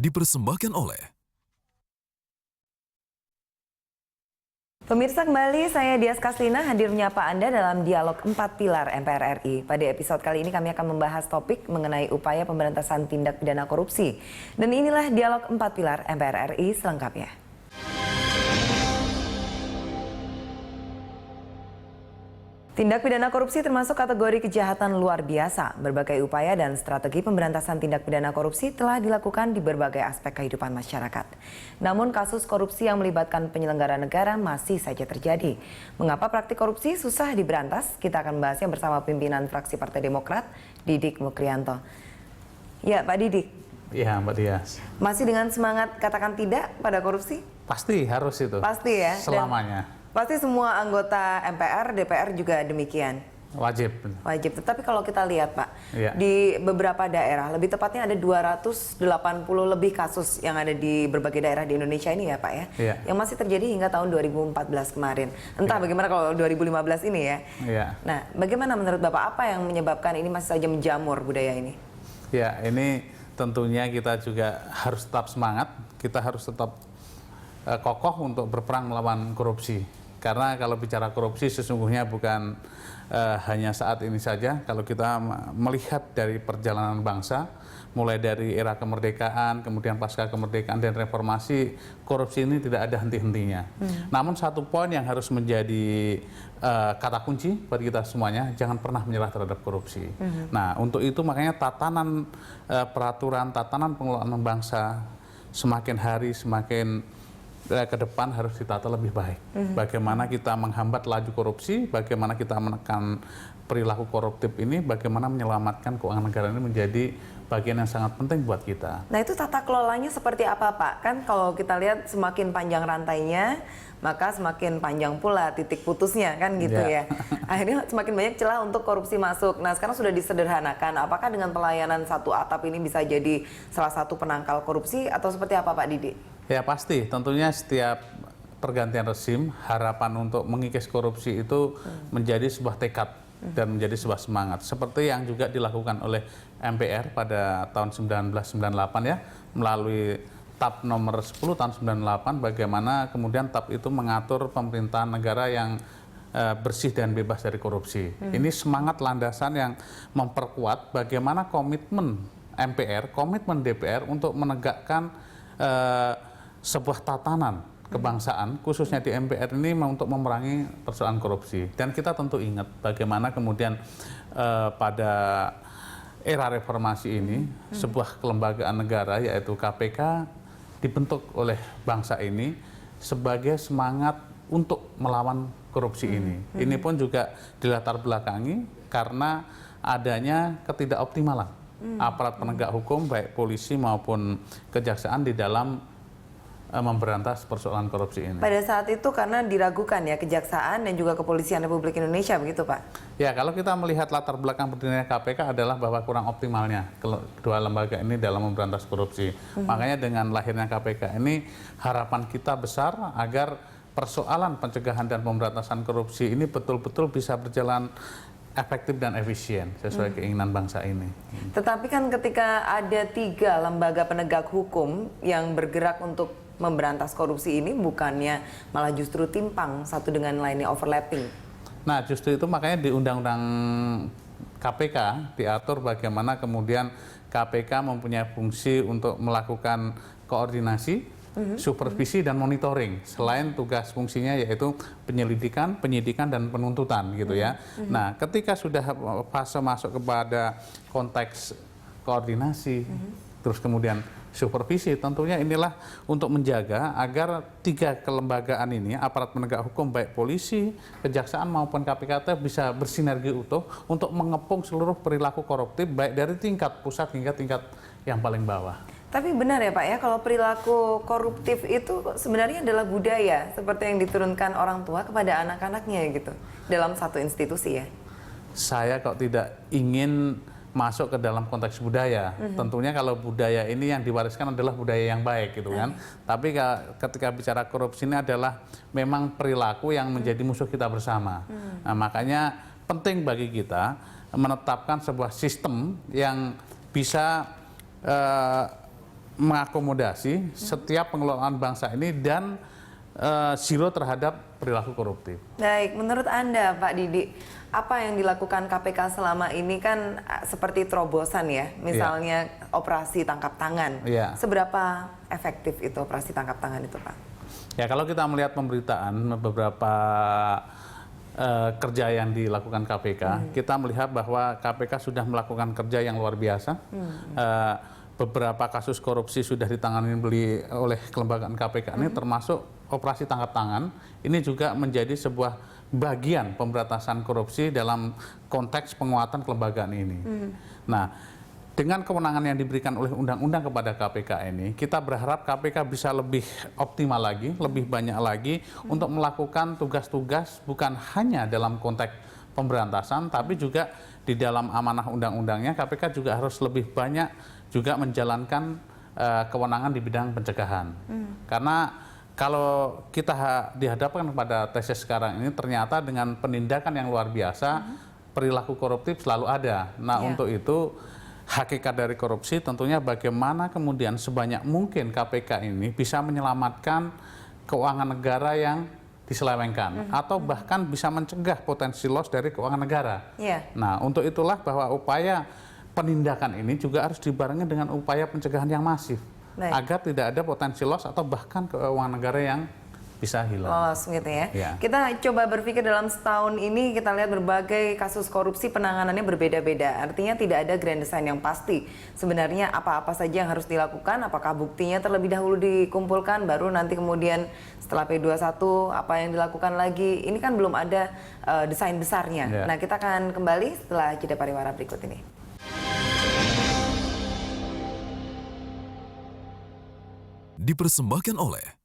dipersembahkan oleh Pemirsa, kembali saya Dias Kaslina hadir menyapa Anda dalam dialog 4 pilar MPR RI. Pada episode kali ini kami akan membahas topik mengenai upaya pemberantasan tindak pidana korupsi. Dan inilah dialog 4 pilar MPR RI selengkapnya. Tindak pidana korupsi termasuk kategori kejahatan luar biasa. Berbagai upaya dan strategi pemberantasan tindak pidana korupsi telah dilakukan di berbagai aspek kehidupan masyarakat. Namun kasus korupsi yang melibatkan penyelenggara negara masih saja terjadi. Mengapa praktik korupsi susah diberantas? Kita akan membahasnya bersama pimpinan fraksi Partai Demokrat, Didik Mukrianto. Ya, Pak Didik. Iya, Mbak Dias. Masih dengan semangat katakan tidak pada korupsi? Pasti harus itu. Pasti ya. Selamanya. Pasti semua anggota MPR, DPR juga demikian. Wajib. Wajib. Tetapi kalau kita lihat, Pak, ya, di beberapa daerah, lebih tepatnya ada 280 lebih kasus yang ada di berbagai daerah di Indonesia ini ya, Pak ya, yang masih terjadi hingga tahun 2014 kemarin. Entah bagaimana kalau 2015 ini ya. Nah, bagaimana menurut Bapak, apa yang menyebabkan ini masih saja menjamur budaya ini? Ya, ini tentunya kita juga harus tetap semangat, kita harus tetap kokoh untuk berperang melawan korupsi. Karena kalau bicara korupsi sesungguhnya bukan hanya saat ini saja. Kalau kita melihat dari perjalanan bangsa, mulai dari era kemerdekaan, kemudian pasca kemerdekaan dan reformasi, korupsi ini tidak ada henti-hentinya. Namun satu poin yang harus menjadi kata kunci bagi kita semuanya, jangan pernah menyerah terhadap korupsi. Nah, untuk itu makanya tatanan peraturan, tatanan pengelolaan bangsa semakin hari semakin ke depan harus ditata lebih baik. Bagaimana kita menghambat laju korupsi, bagaimana kita menekan perilaku koruptif ini, bagaimana menyelamatkan keuangan negara ini menjadi bagian yang sangat penting buat kita. Nah, itu tata kelolanya seperti apa, Pak? Kan kalau kita lihat semakin panjang rantainya, maka semakin panjang pula titik putusnya, kan gitu ya. Akhirnya semakin banyak celah untuk korupsi masuk. Nah, sekarang sudah disederhanakan. Apakah dengan pelayanan satu atap ini bisa jadi salah satu penangkal korupsi atau seperti apa, Pak Didi? Ya pasti, tentunya setiap pergantian rezim, harapan untuk mengikis korupsi itu menjadi sebuah tekad dan menjadi sebuah semangat. Seperti yang juga dilakukan oleh MPR pada tahun 1998 ya, melalui TAP nomor 10 tahun 98, bagaimana kemudian TAP itu mengatur pemerintahan negara yang bersih dan bebas dari korupsi. Ini semangat landasan yang memperkuat bagaimana komitmen MPR, komitmen DPR untuk menegakkan sebuah tatanan kebangsaan, khususnya di MPR ini untuk memerangi persoalan korupsi. Dan kita tentu ingat bagaimana kemudian pada era reformasi ini, sebuah kelembagaan negara yaitu KPK dibentuk oleh bangsa ini sebagai semangat untuk melawan korupsi ini. Ini pun juga dilatar belakangi karena adanya ketidakoptimalan aparat penegak hukum, baik polisi maupun kejaksaan di dalam memberantas persoalan korupsi ini. Pada saat itu karena diragukan ya kejaksaan dan juga kepolisian Republik Indonesia, begitu Pak? Ya, kalau kita melihat latar belakang berdirinya KPK adalah bahwa kurang optimalnya kedua lembaga ini dalam memberantas korupsi. Makanya dengan lahirnya KPK ini harapan kita besar agar persoalan pencegahan dan pemberantasan korupsi ini betul-betul bisa berjalan efektif dan efisien sesuai keinginan bangsa ini. Tetapi kan ketika ada 3 lembaga penegak hukum yang bergerak untuk memberantas korupsi ini, bukannya malah justru timpang satu dengan lainnya, overlapping? Nah, justru itu makanya di Undang-Undang KPK diatur bagaimana kemudian KPK mempunyai fungsi untuk melakukan koordinasi, supervisi dan monitoring, selain tugas fungsinya yaitu penyelidikan, penyidikan dan penuntutan gitu ya. Nah, ketika sudah fase masuk kepada konteks koordinasi, terus kemudian supervisi, tentunya inilah untuk menjaga agar 3 kelembagaan ini, aparat penegak hukum baik polisi, kejaksaan maupun KPK bisa bersinergi utuh untuk mengepung seluruh perilaku koruptif baik dari tingkat pusat hingga tingkat yang paling bawah. Tapi benar ya Pak ya, kalau perilaku koruptif itu sebenarnya adalah budaya seperti yang diturunkan orang tua kepada anak-anaknya gitu dalam satu institusi ya? Saya kok tidak ingin masuk ke dalam konteks budaya. Tentunya kalau budaya ini yang diwariskan adalah budaya yang baik gitu kan. Tapi ketika bicara korupsi ini adalah memang perilaku yang menjadi musuh kita bersama. Nah, makanya penting bagi kita menetapkan sebuah sistem yang bisa mengakomodasi setiap pengelolaan bangsa ini dan zero terhadap perilaku koruptif. Baik, menurut Anda Pak Didi, apa yang dilakukan KPK selama ini kan seperti terobosan ya, misalnya operasi tangkap tangan. Seberapa efektif itu operasi tangkap tangan itu Pak? Ya, kalau kita melihat pemberitaan beberapa kerja yang dilakukan KPK, kita melihat bahwa KPK sudah melakukan kerja yang luar biasa. Beberapa kasus korupsi sudah ditangani oleh kelembagaan KPK ini, termasuk operasi tangkap tangan. Ini juga menjadi sebuah bagian pemberantasan korupsi dalam konteks penguatan kelembagaan ini. Nah, dengan kewenangan yang diberikan oleh undang-undang kepada KPK ini, kita berharap KPK bisa lebih optimal lagi, lebih banyak lagi untuk melakukan tugas-tugas bukan hanya dalam konteks pemberantasan, tapi juga di dalam amanah undang-undangnya KPK juga harus lebih banyak juga menjalankan kewenangan di bidang pencegahan. Karena kalau kita dihadapkan pada tesis sekarang ini, ternyata dengan penindakan yang luar biasa, perilaku koruptif selalu ada. Nah, untuk itu hakikat dari korupsi tentunya bagaimana kemudian sebanyak mungkin KPK ini bisa menyelamatkan keuangan negara yang diselewengkan, atau bahkan bisa mencegah potensi loss dari keuangan negara. Nah, untuk itulah bahwa upaya penindakan ini juga harus dibarengi dengan upaya pencegahan yang masif, agar tidak ada potensi loss atau bahkan keuangan negara yang bisa hilang. Loss gitu ya. Kita coba berpikir dalam setahun ini kita lihat berbagai kasus korupsi penanganannya berbeda-beda. Artinya tidak ada grand design yang pasti. Sebenarnya apa-apa saja yang harus dilakukan, apakah buktinya terlebih dahulu dikumpulkan, baru nanti kemudian setelah P21 apa yang dilakukan lagi. Ini kan belum ada desain besarnya. Nah, kita akan kembali setelah jeda pariwara berikut ini. Dipersembahkan oleh